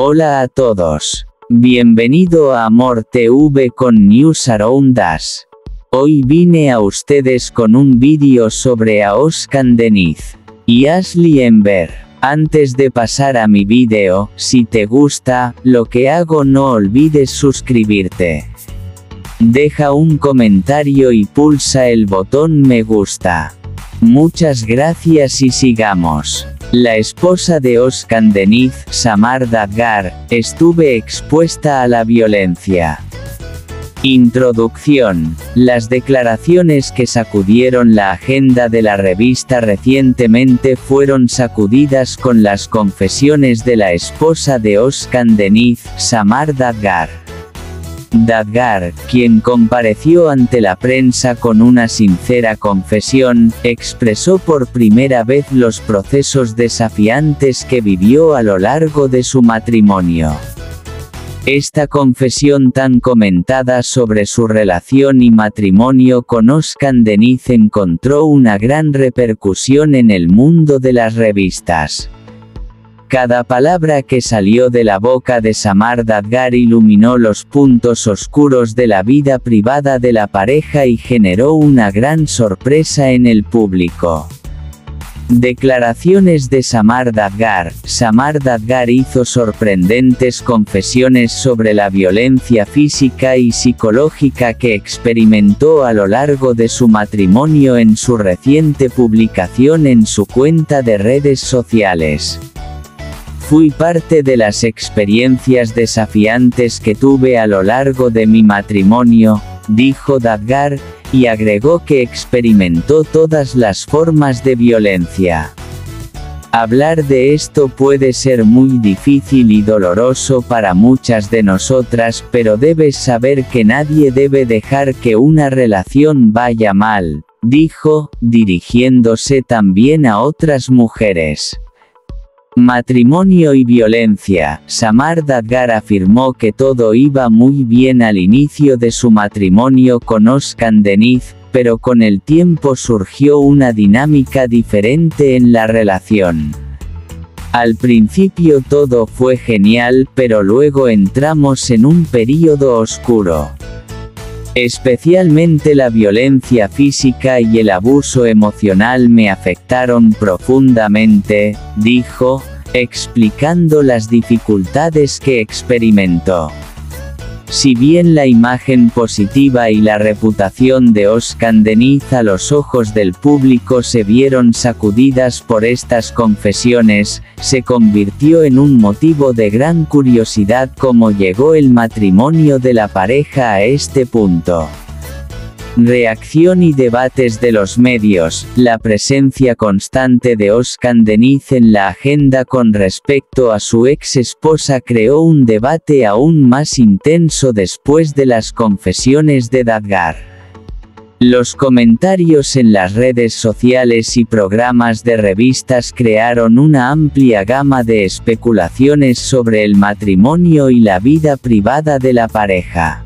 Hola a todos. Bienvenido a Amor TV con News Around Us. Hoy vine a ustedes con un vídeo sobre Oscar Deniz y Ashley Ember. Antes de pasar a mi vídeo, si te gusta lo que hago, no olvides suscribirte. Deja un comentario y pulsa el botón me gusta. Muchas gracias y sigamos. La esposa de Oscar Deniz, Samar Dadgar, estuve expuesta a la violencia. Introducción. Las declaraciones que sacudieron la agenda de la revista recientemente fueron sacudidas con las confesiones de la esposa de Oscar Deniz, Samar Dadgar. Dadgar, quien compareció ante la prensa con una sincera confesión, expresó por primera vez los procesos desafiantes que vivió a lo largo de su matrimonio. Esta confesión tan comentada sobre su relación y matrimonio con Oscar Deniz encontró una gran repercusión en el mundo de las revistas. Cada palabra que salió de la boca de Samar Dadgar iluminó los puntos oscuros de la vida privada de la pareja y generó una gran sorpresa en el público. Declaraciones de Samar Dadgar. Samar Dadgar hizo sorprendentes confesiones sobre la violencia física y psicológica que experimentó a lo largo de su matrimonio en su reciente publicación en su cuenta de redes sociales. Fui parte de las experiencias desafiantes que tuve a lo largo de mi matrimonio, dijo Dadgar, y agregó que experimentó todas las formas de violencia. Hablar de esto puede ser muy difícil y doloroso para muchas de nosotras, pero debes saber que nadie debe dejar que una relación vaya mal, dijo, dirigiéndose también a otras mujeres. Matrimonio y violencia. Samar Dadgar afirmó que todo iba muy bien al inicio de su matrimonio con Oscar Deniz, pero con el tiempo surgió una dinámica diferente en la relación. Al principio todo fue genial, pero luego entramos en un período oscuro. Especialmente la violencia física y el abuso emocional me afectaron profundamente, dijo, explicando las dificultades que experimentó. Si bien la imagen positiva y la reputación de Oscar Deniz a los ojos del público se vieron sacudidas por estas confesiones, se convirtió en un motivo de gran curiosidad cómo llegó el matrimonio de la pareja a este punto. Reacción y debates de los medios. La presencia constante de Oscar Deniz en la agenda con respecto a su ex esposa creó un debate aún más intenso después de las confesiones de Dadgar. Los comentarios en las redes sociales y programas de revistas crearon una amplia gama de especulaciones sobre el matrimonio y la vida privada de la pareja.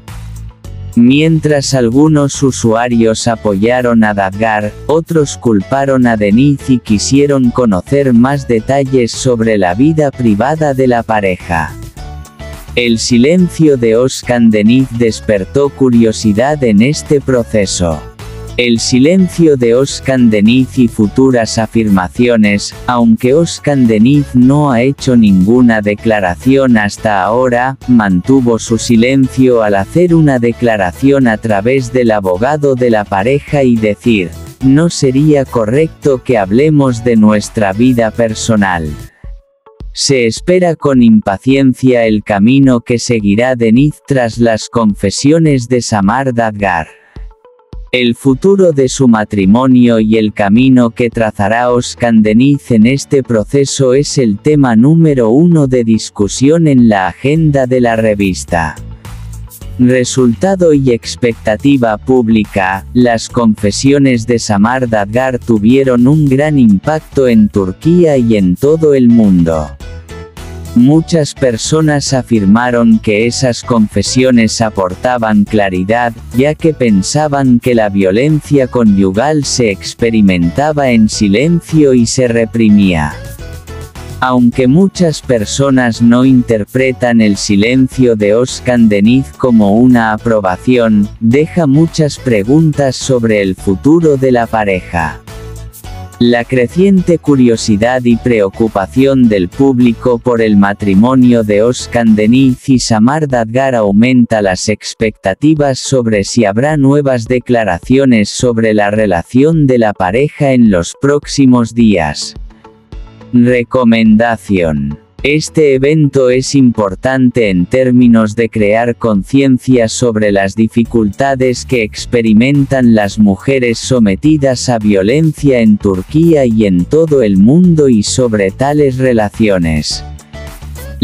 Mientras algunos usuarios apoyaron a Dadgar, otros culparon a Deniz y quisieron conocer más detalles sobre la vida privada de la pareja. El silencio de Oscar Deniz despertó curiosidad en este proceso. El silencio de Oscar Deniz y futuras afirmaciones. Aunque Oscar Deniz no ha hecho ninguna declaración hasta ahora, mantuvo su silencio al hacer una declaración a través del abogado de la pareja y decir, no sería correcto que hablemos de nuestra vida personal. Se espera con impaciencia el camino que seguirá Deniz tras las confesiones de Samar Dadgar. El futuro de su matrimonio y el camino que trazará Oscar Deniz en este proceso es el tema número 1 de discusión en la agenda de la revista. Resultado y expectativa pública. Las confesiones de Samar Dadgar tuvieron un gran impacto en Turquía y en todo el mundo. Muchas personas afirmaron que esas confesiones aportaban claridad, ya que pensaban que la violencia conyugal se experimentaba en silencio y se reprimía. Aunque muchas personas no interpretan el silencio de Özkan Deniz como una aprobación, deja muchas preguntas sobre el futuro de la pareja. La creciente curiosidad y preocupación del público por el matrimonio de Özkan Deniz y Samar Dadgar aumenta las expectativas sobre si habrá nuevas declaraciones sobre la relación de la pareja en los próximos días. Recomendación. Este evento es importante en términos de crear conciencia sobre las dificultades que experimentan las mujeres sometidas a violencia en Turquía y en todo el mundo y sobre tales relaciones.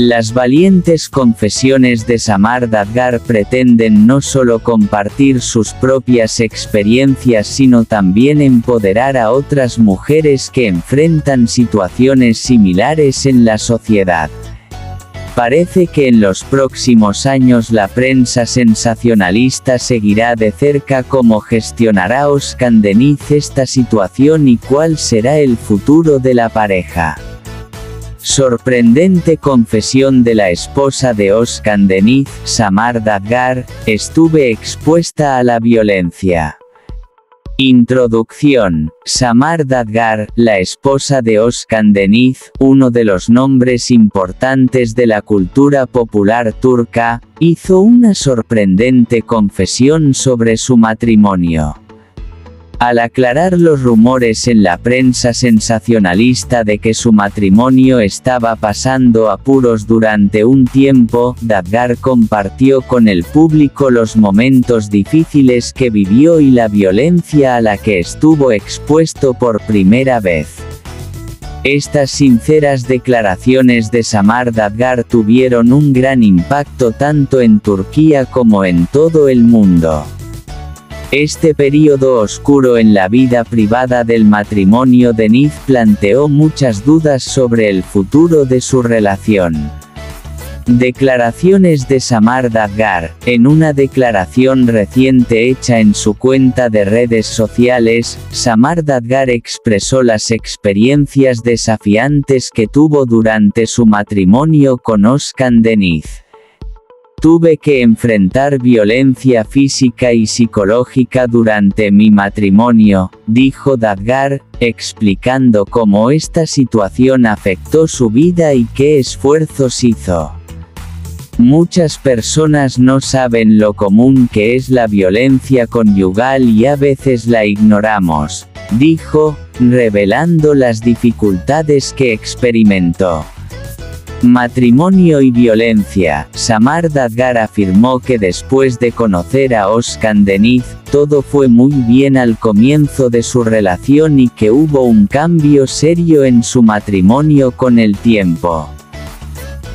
Las valientes confesiones de Samar Dadgar pretenden no solo compartir sus propias experiencias sino también empoderar a otras mujeres que enfrentan situaciones similares en la sociedad. Parece que en los próximos años la prensa sensacionalista seguirá de cerca cómo gestionará Özkan Deniz esta situación y cuál será el futuro de la pareja. Sorprendente confesión de la esposa de Özkan Deniz, Samar Dadgar: estuve expuesta a la violencia. Introducción. Samar Dadgar, la esposa de Özkan Deniz, uno de los nombres importantes de la cultura popular turca, hizo una sorprendente confesión sobre su matrimonio. Al aclarar los rumores en la prensa sensacionalista de que su matrimonio estaba pasando apuros durante un tiempo, Dadgar compartió con el público los momentos difíciles que vivió y la violencia a la que estuvo expuesto por primera vez. Estas sinceras declaraciones de Samar Dadgar tuvieron un gran impacto tanto en Turquía como en todo el mundo. Este período oscuro en la vida privada del matrimonio Deniz planteó muchas dudas sobre el futuro de su relación. Declaraciones de Samar Dadgar. En una declaración reciente hecha en su cuenta de redes sociales, Samar Dadgar expresó las experiencias desafiantes que tuvo durante su matrimonio con Özkan Deniz. Tuve que enfrentar violencia física y psicológica durante mi matrimonio, dijo Dadgar, explicando cómo esta situación afectó su vida y qué esfuerzos hizo. Muchas personas no saben lo común que es la violencia conyugal y a veces la ignoramos, dijo, revelando las dificultades que experimentó. Matrimonio y violencia. Samar Dadgar afirmó que después de conocer a Özkan Deniz, todo fue muy bien al comienzo de su relación y que hubo un cambio serio en su matrimonio con el tiempo.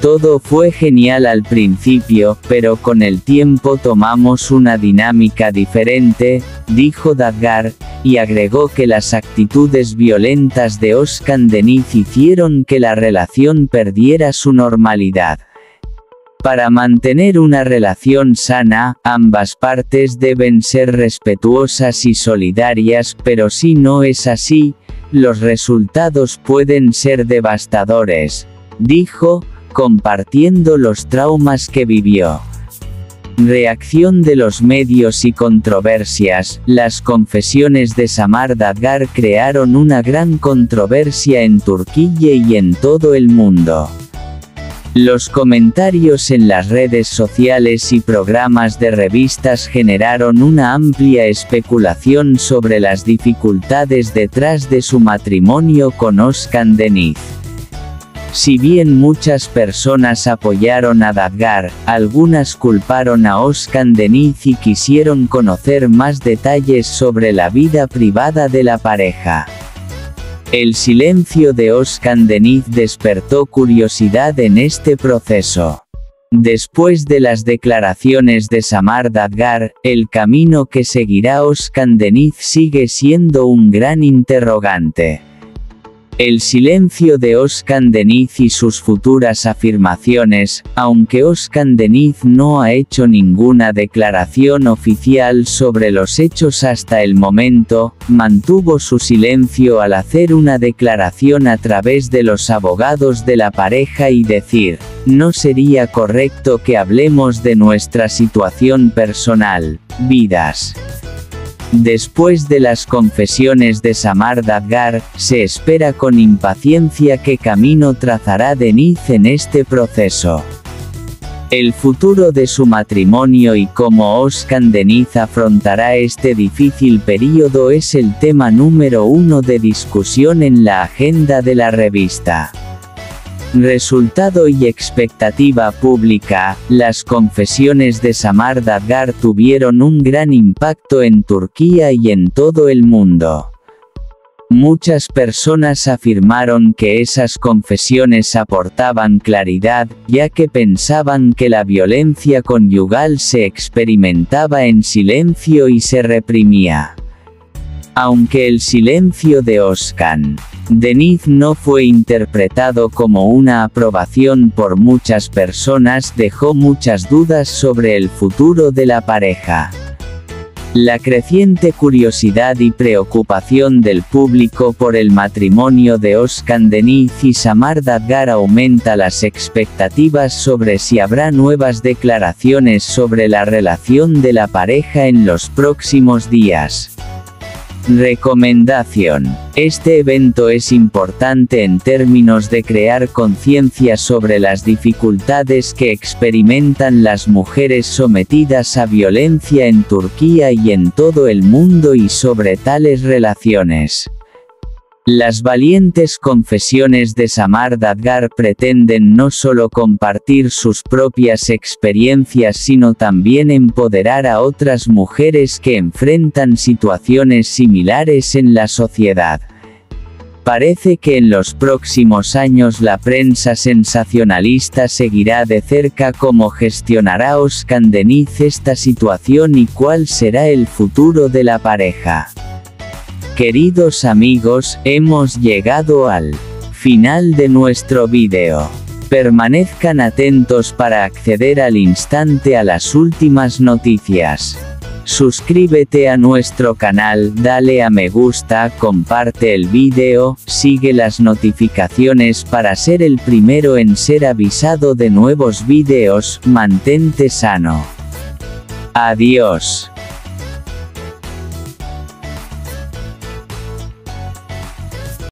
Todo fue genial al principio, pero con el tiempo tomamos una dinámica diferente, dijo Dadgar, y agregó que las actitudes violentas de Özkan Deniz hicieron que la relación perdiera su normalidad. Para mantener una relación sana, ambas partes deben ser respetuosas y solidarias, pero si no es así, los resultados pueden ser devastadores, dijo, compartiendo los traumas que vivió. Reacción de los medios y controversias. Las confesiones de Samar Dadgar crearon una gran controversia en Turquía y en todo el mundo. Los comentarios en las redes sociales y programas de revistas generaron una amplia especulación sobre las dificultades detrás de su matrimonio con Özkan Deniz. Si bien muchas personas apoyaron a Dadgar, algunas culparon a Özkan Deniz y quisieron conocer más detalles sobre la vida privada de la pareja. El silencio de Özkan Deniz despertó curiosidad en este proceso. Después de las declaraciones de Samar Dadgar, el camino que seguirá Özkan Deniz sigue siendo un gran interrogante. El silencio de Özkan Deniz y sus futuras afirmaciones, aunque Özkan Deniz no ha hecho ninguna declaración oficial sobre los hechos hasta el momento, mantuvo su silencio al hacer una declaración a través de los abogados de la pareja y decir: "No sería correcto que hablemos de nuestra situación personal, vidas". Después de las confesiones de Samar Dadgar, se espera con impaciencia qué camino trazará Deniz en este proceso. El futuro de su matrimonio y cómo Özkan Deniz afrontará este difícil período es el tema número 1 de discusión en la agenda de la revista. Resultado y expectativa pública. Las confesiones de Samar Dadgar tuvieron un gran impacto en Turquía y en todo el mundo. Muchas personas afirmaron que esas confesiones aportaban claridad, ya que pensaban que la violencia conyugal se experimentaba en silencio y se reprimía. Aunque el silencio de Özkan Deniz no fue interpretado como una aprobación por muchas personas, dejó muchas dudas sobre el futuro de la pareja. La creciente curiosidad y preocupación del público por el matrimonio de Özkan Deniz y Samar Dadgar aumenta las expectativas sobre si habrá nuevas declaraciones sobre la relación de la pareja en los próximos días. Recomendación. Este evento es importante en términos de crear conciencia sobre las dificultades que experimentan las mujeres sometidas a violencia en Turquía y en todo el mundo y sobre tales relaciones. Las valientes confesiones de Samar Dadgar pretenden no solo compartir sus propias experiencias sino también empoderar a otras mujeres que enfrentan situaciones similares en la sociedad. Parece que en los próximos años la prensa sensacionalista seguirá de cerca cómo gestionará Özkan Deniz esta situación y cuál será el futuro de la pareja. Queridos amigos, hemos llegado al final de nuestro vídeo. Permanezcan atentos para acceder al instante a las últimas noticias. Suscríbete a nuestro canal, dale a me gusta, comparte el vídeo, sigue las notificaciones para ser el primero en ser avisado de nuevos vídeos. Mantente sano. Adiós.